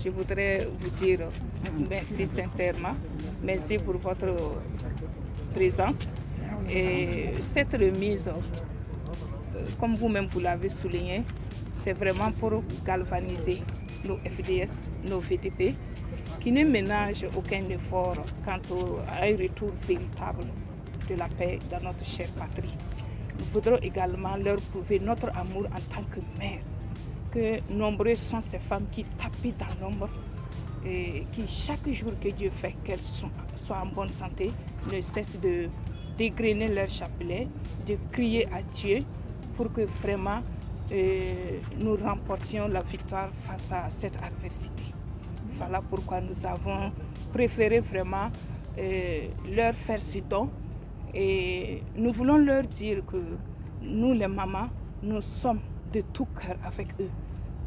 je voudrais vous dire merci sincèrement. Merci pour votre présence. Et cette remise, comme vous-même vous l'avez souligné, c'est vraiment pour galvaniser nos FDS, nos VDP, qui ne ménagent aucun effort quant à un retour véritable de la paix dans notre chère patrie. Nous voudrons également leur prouver notre amour en tant que mère, que nombreuses sont ces femmes qui tapent dans l'ombre et qui, chaque jour que Dieu fait qu'elles soient en bonne santé, ne cessent de dégrainer leur chapelet, de crier à Dieu pour que vraiment nous remportions la victoire face à cette adversité. Voilà pourquoi nous avons préféré vraiment leur faire ce don. Et nous voulons leur dire que nous, les mamans, nous sommes de tout cœur avec eux.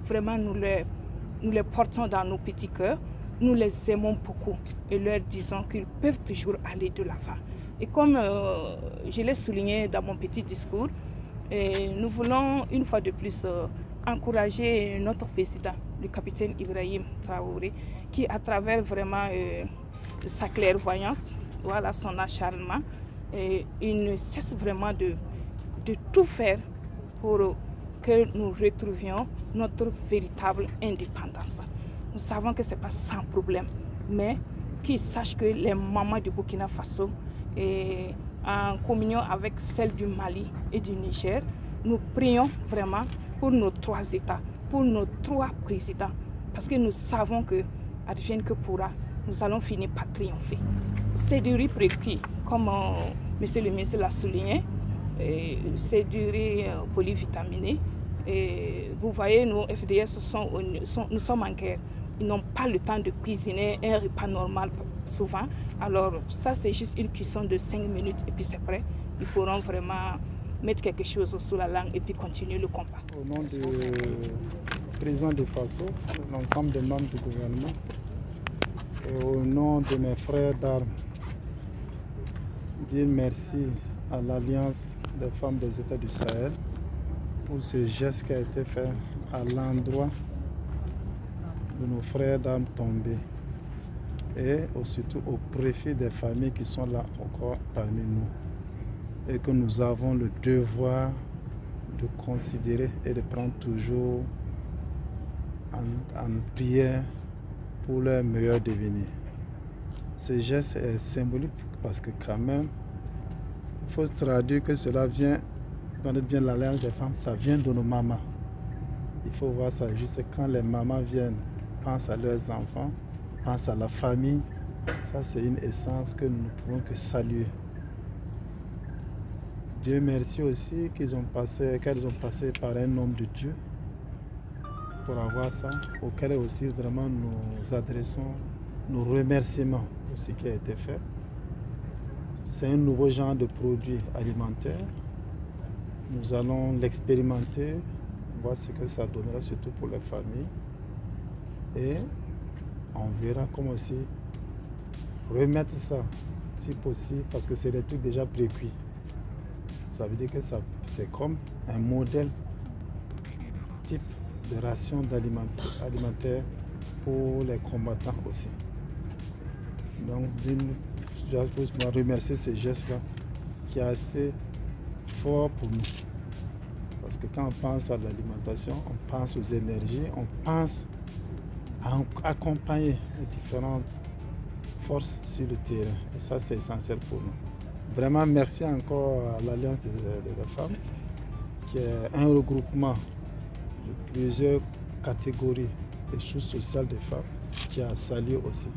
Vraiment, nous les portons dans nos petits cœurs. Nous les aimons beaucoup et leur disons qu'ils peuvent toujours aller de l'avant. Et comme je l'ai souligné dans mon petit discours, nous voulons une fois de plus encourager notre président, le capitaine Ibrahim Traoré, qui à travers vraiment sa clairvoyance, voilà, son acharnement, il ne cesse vraiment de tout faire pour que nous retrouvions notre véritable indépendance. Nous savons que ce n'est pas sans problème, mais qu'ils sachent que les mamans du Burkina Faso, en communion avec celles du Mali et du Niger, nous prions vraiment pour nos trois États, pour nos trois présidents, parce que nous savons que, advienne que pourra, nous allons finir par triompher. C'est du riz précuit, comme Monsieur le ministre l'a souligné, c'est du riz polyvitaminé. Et vous voyez, nos FDS nous sommes en guerre. Ils n'ont pas le temps de cuisiner un repas normal souvent. Alors ça, c'est juste une cuisson de 5 minutes et puis c'est prêt. Ils pourront vraiment mettre quelque chose sous la langue et puis continuer le combat. Au nom du président de FASO, l'ensemble des membres du gouvernement, et au nom de mes frères d'armes, dire merci à l'Alliance des femmes des États du Sahel pour ce geste qui a été fait à l'endroit de nos frères d'armes tombés et surtout au profit des familles qui sont là encore parmi nous et que nous avons le devoir de considérer et de prendre toujours en prière pour leur meilleur devenir. Ce geste est symbolique parce que quand même, il faut traduire que cela vient, connaître bien l'Alliance des femmes, ça vient de nos mamans. Il faut voir ça juste quand les mamans viennent, pensent à leurs enfants, pensent à la famille. Ça, c'est une essence que nous ne pouvons que saluer. Dieu merci aussi qu'elles ont passé par un homme de Dieu pour avoir ça, auquel aussi vraiment nous adressons nos remerciements pour ce qui a été fait. C'est un nouveau genre de produit alimentaire. Nous allons l'expérimenter, voir ce que ça donnera, surtout pour les familles. Et on verra comment aussi remettre ça, si possible, parce que c'est des trucs déjà précuits. Ça veut dire que c'est comme un modèle type de ration alimentaire pour les combattants aussi. Donc, je dois remercier ce geste-là qui est assez fort pour nous. Parce que quand on pense à l'alimentation, on pense aux énergies, on pense à accompagner les différentes forces sur le terrain. Et ça, c'est essentiel pour nous. Vraiment, merci encore à l'Alliance des femmes, qui est un regroupement de plusieurs catégories de choses sociales des femmes, qui a salué aussi.